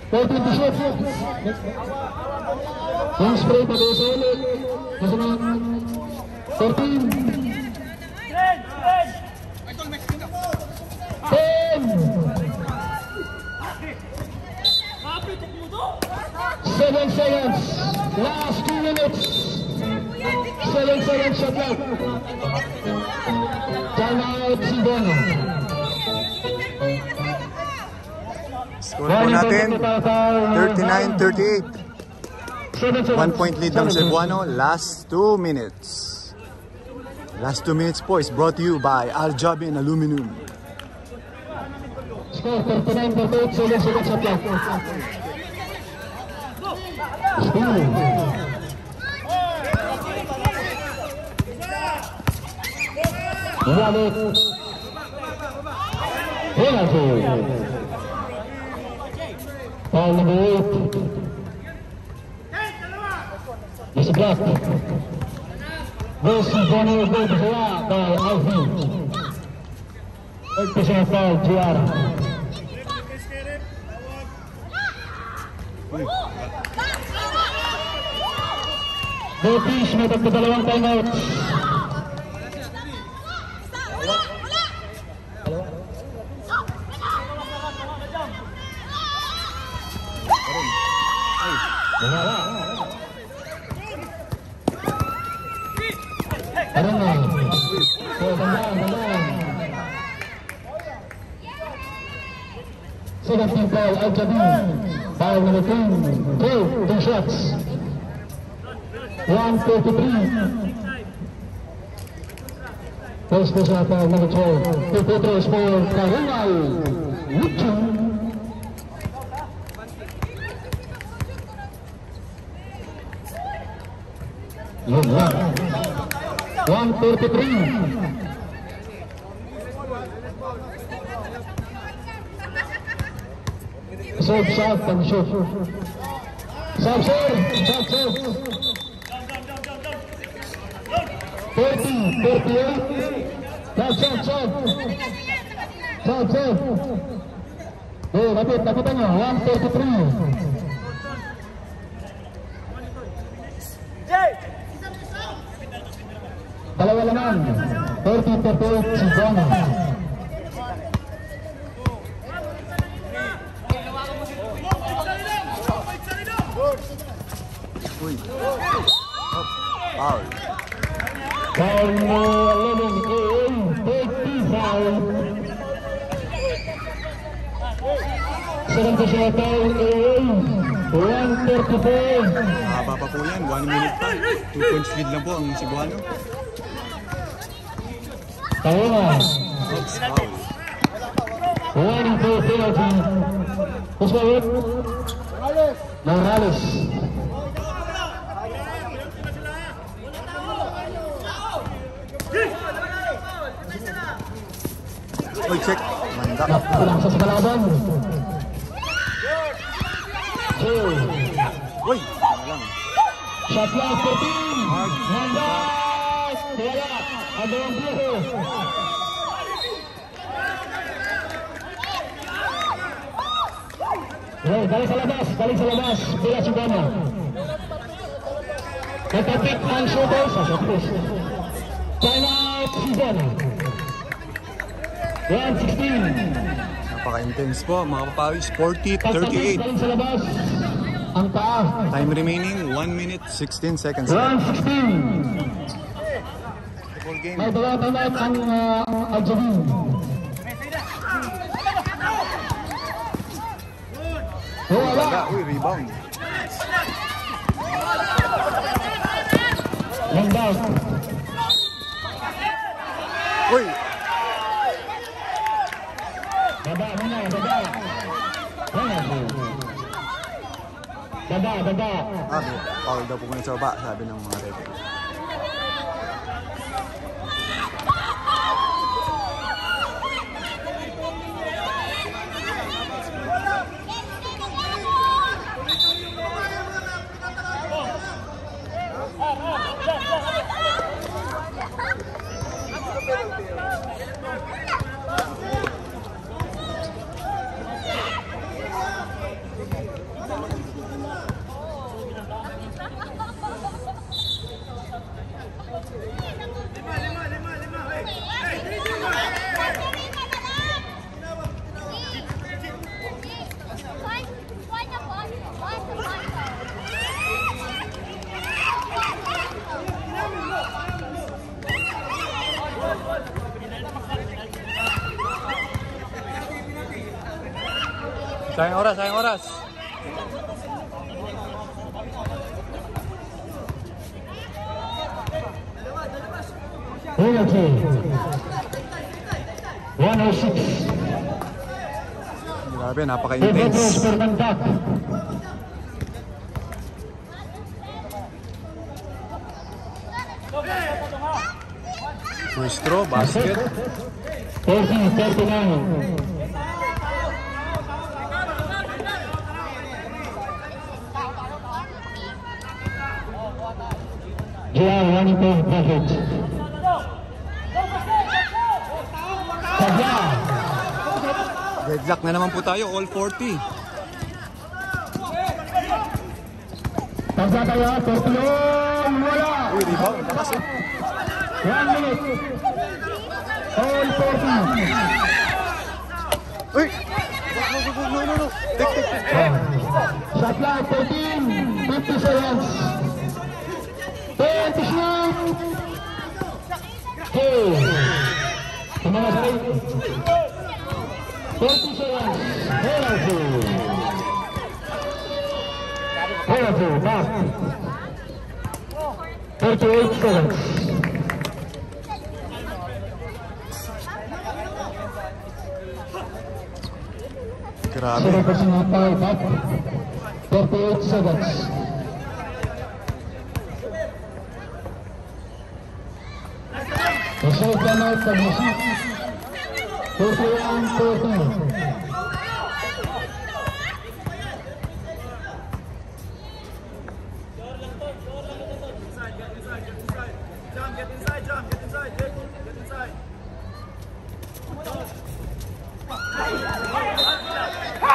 14 to shoot. Yung spray pa doon sa ulit. Kasi na 14. 7 seconds. Last 2 minutes. 7 seconds shot clock. Time out Cebuano.
Score po natin 39-38. 1 point lead ng Cebuano. Last 2 minutes. Last 2 minutes po is brought to you by Aljabin Aluminum.
Score 39-38. Sunod-sunod sa plot. Wallet. Penalty. Foul number 8. Is blocked. Goes to Bonner, goal to Hua by Alvin. 8% foul, GR. Betis may tagdadalawang timeouts. Second team foul, Al-Jabin. Foul number 2. 2 shots. 1:33. First person foul number 12. 2 photos for Karungal. Lucho. Yun lang. 1:33. Serve, shot, and shoot. Serve, serve, shot, serve. 40, 38. Shot, shot, shot. Shot, serve. Oh, lapitan nyo. 1:33. Dalawa naman. 30-38 si Bono.
Uy. Foul.
Foul mo 11 30 foul. Second position foul 1:34.
Haba pa po yan. 1 minute pa. 2 points lead lang po ang Cebuano.
Tawa.
Foul.
1 penalty. Who's my word? Morales.
Uy, check. Manda.
Napulangsa sa kalaban.
Uy, ano lang.
Shot clock 14. Mandas. Wala. Adong Buho. Balik sa labas. Bila Cebuano. Nagtapik ang shooter sa shot push. Time out Cebuano. 1:16.
Napaka-intense po mga papawis. 40-38.
Balik sa labas. Ang paa.
Time remaining 1 minute 16 seconds.
1:16.
Full game.
May dalawa time out ang Al-Jabin.
Wala. Uy, rebound.
Langdang.
Uy.
Baba muna, baba. Baba.
Foul daw po muna sa baba, sabi ng mga referee. Sayang oras, sayang oras.
Penalty. 106.
Grabe,
Reverse
napaka-intense.
for Mandak.
First throw, basket.
30-39. JR running point perfect. Sabya.
Deadlock na naman po tayo, all 40.
Sabya tayo, 41. Wala.
Uy, rebound, lakas eh.
1 minute. All 40.
Uy! No. Tik.
Shot clock 13. 50 seconds. 10 to shoot. Okay. Kumama sa rin. 30 seconds. Penalty. Back. 38 seconds.
Grabe.
7% of foul back. 38 seconds. The shot came out from the shoot. 41-14.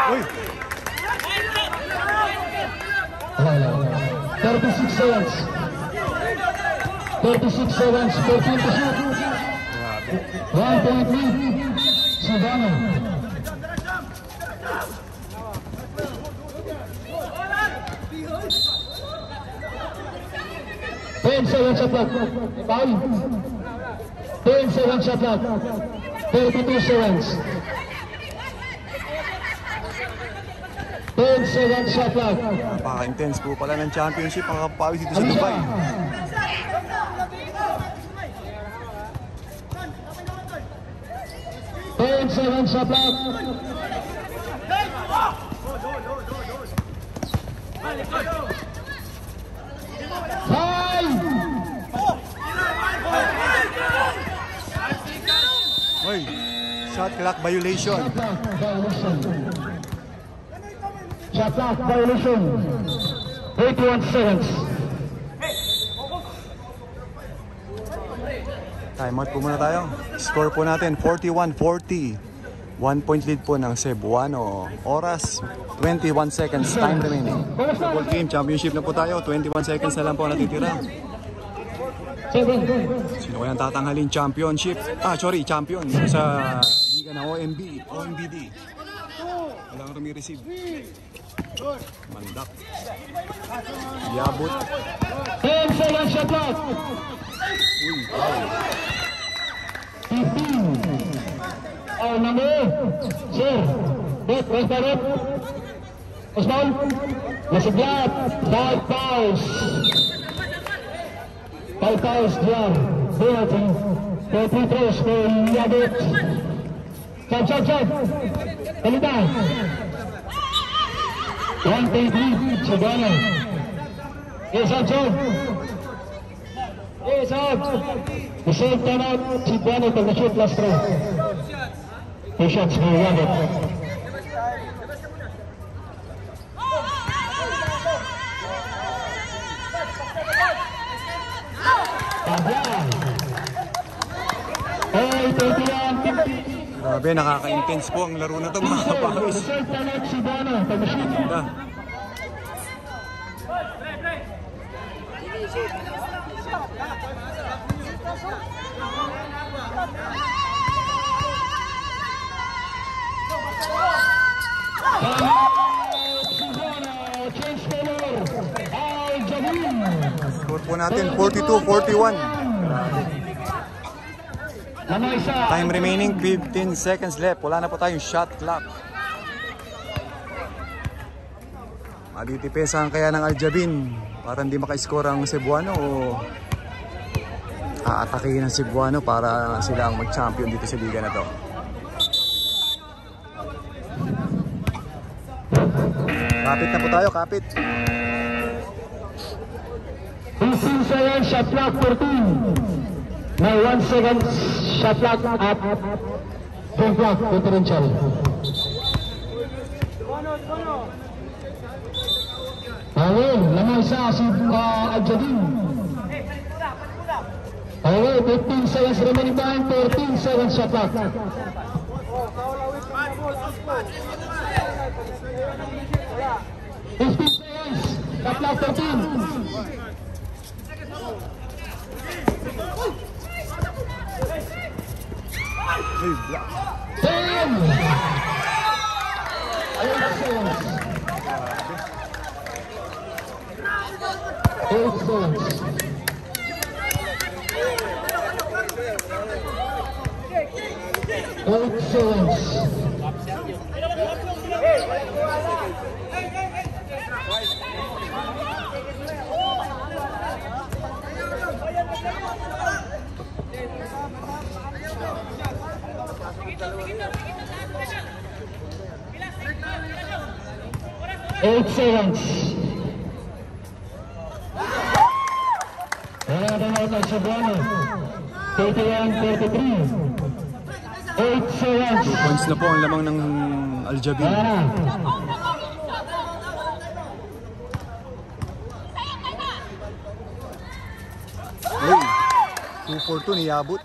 Uy!
36 seconds. 36 seconds. 14 to shoot.
Grabe.
1 point lead. Savannah. Ten seconds shot clock. Foul. 10 seconds shot clock. 32 seconds. 10 seconds shot clock.
Napaka-intense po pala ng championship ang kapawis dito sa Dubai.
10 seconds shot clock. Five.
Uy! Shot clock violation.
Shot clock violation. Shot clock violation. 81 seconds.
Timeout po muna tayo. Score po natin 41-40. 1 point lead po ng Cebuano. Oras 21 seconds. Time remaining. Double game championship na po tayo. 21 seconds na lang po natitira. Sino kayang tatanghalin championship? Champion sa liga ng OMBD. Walang rumi-receive. Mandak. Yabot.
10 seconds shot clock.
Uy, foul.
15. Oh, number. Sir. Right by red. Osman. Nasiglat. 5 fouls. 5 fouls diyan. Penalty. 3 throws for Yabot. Chab. Kalita. 1 point lead. Savannah. Yes, Chab. Yes, out. The same time out. Savannah pag na-shoot last throw. 2 shots for Yabot.
Grabe, nakaka-intense po ang laro na ito mga kapawis. Ganda. Score po natin 42-41. Time remaining 15 seconds left. Wala na po tayong shot clock. Matitipesahan kaya ng Aljabin para hindi maka-score ang Cebuano o aatakihin ng Cebuano para sila ang mag-champion dito sa liga na to. Kapit na po tayo, kapit.
15 seconds shot clock 14. May 1 second shot clock at game clock differential. Ayun, lamang isa si Aljabin. Ayun, 15 seconds remaining time, 14 seconds shot clock. 15 seconds, shot clock 14.
Hey, black.
10! 8 seconds. 8 seconds. 8 seconds. Eight seconds. Wala na out ang Cebuano. 31-33. 8 seconds.
Points na po ang lamang ng Aljabin.
Wala na.
Hey, 2-4-2 niyabot.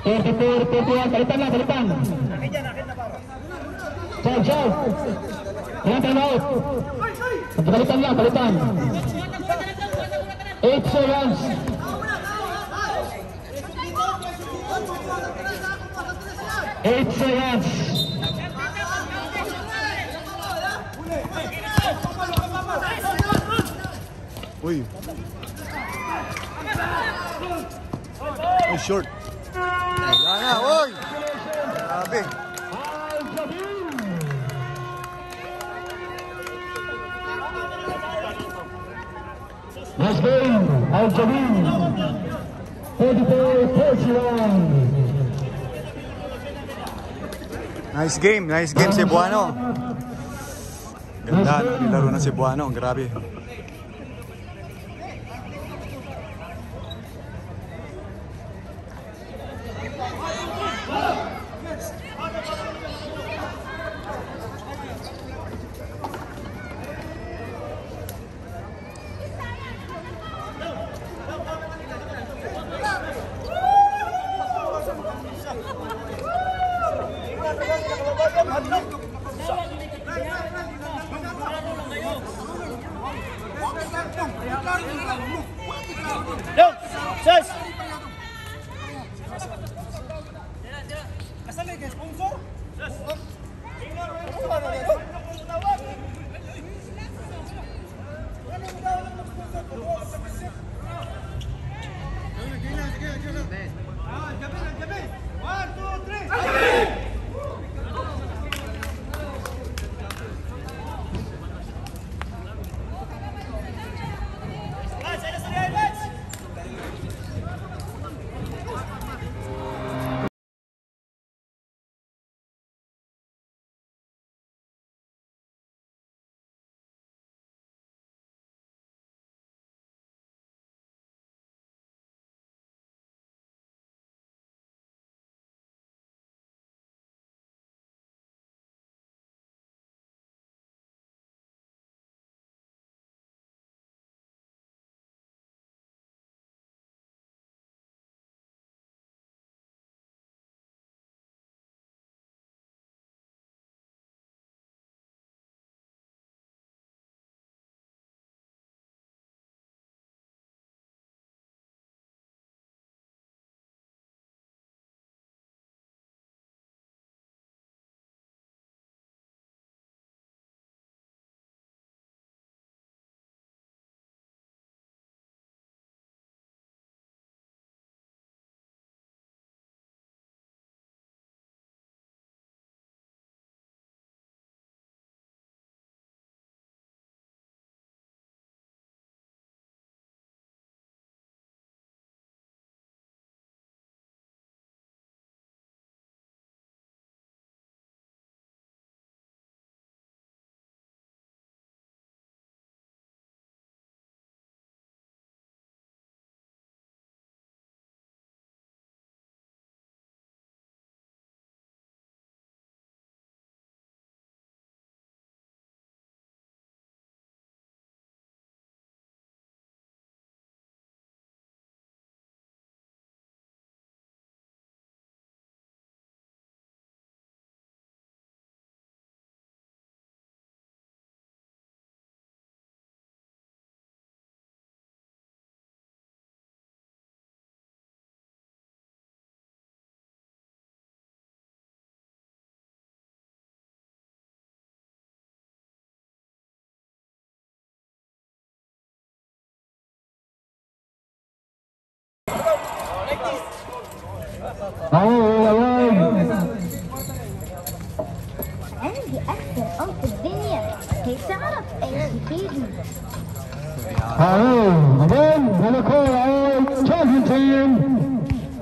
34-31. Palitan lang, palitan. Jab. Yan, time out. Palitan lang, palitan. 8 seconds. 8 seconds.
Uy. Uy, short. Wala na, uy. Grabe.
Last game, Aljabin. 34-31.
Nice game Cebuano. Ganda ng nilaro ng Cebuano, grabe.
award.
عندي أكثر أم في الدنيا كيف تعرف أي تفيدني
Again, gonna call out champion team.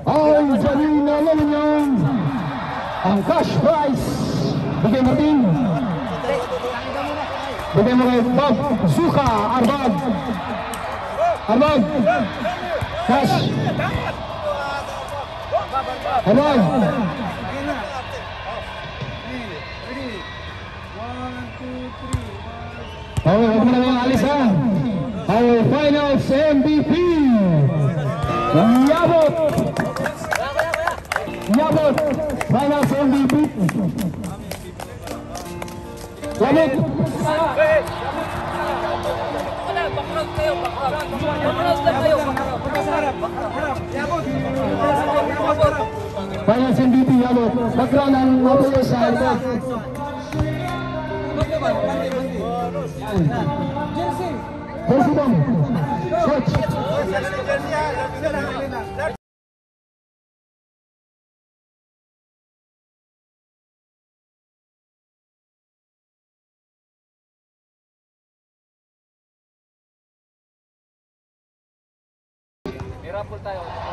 Al-Jabin Aluminium. Ang cash prize. Bigyan natin. Bigyan mo kay Bob Suka Arbag. Arbag. Cash. Arbag. Okay, huwag mo na mga alis ha. Our finals MVP. Yabot. Yabot. Finals MVP. Yabot. Finals MVP Yabot. Background ang napuli sa Yabot. Jersey dong. Coach.
May raffle tayo.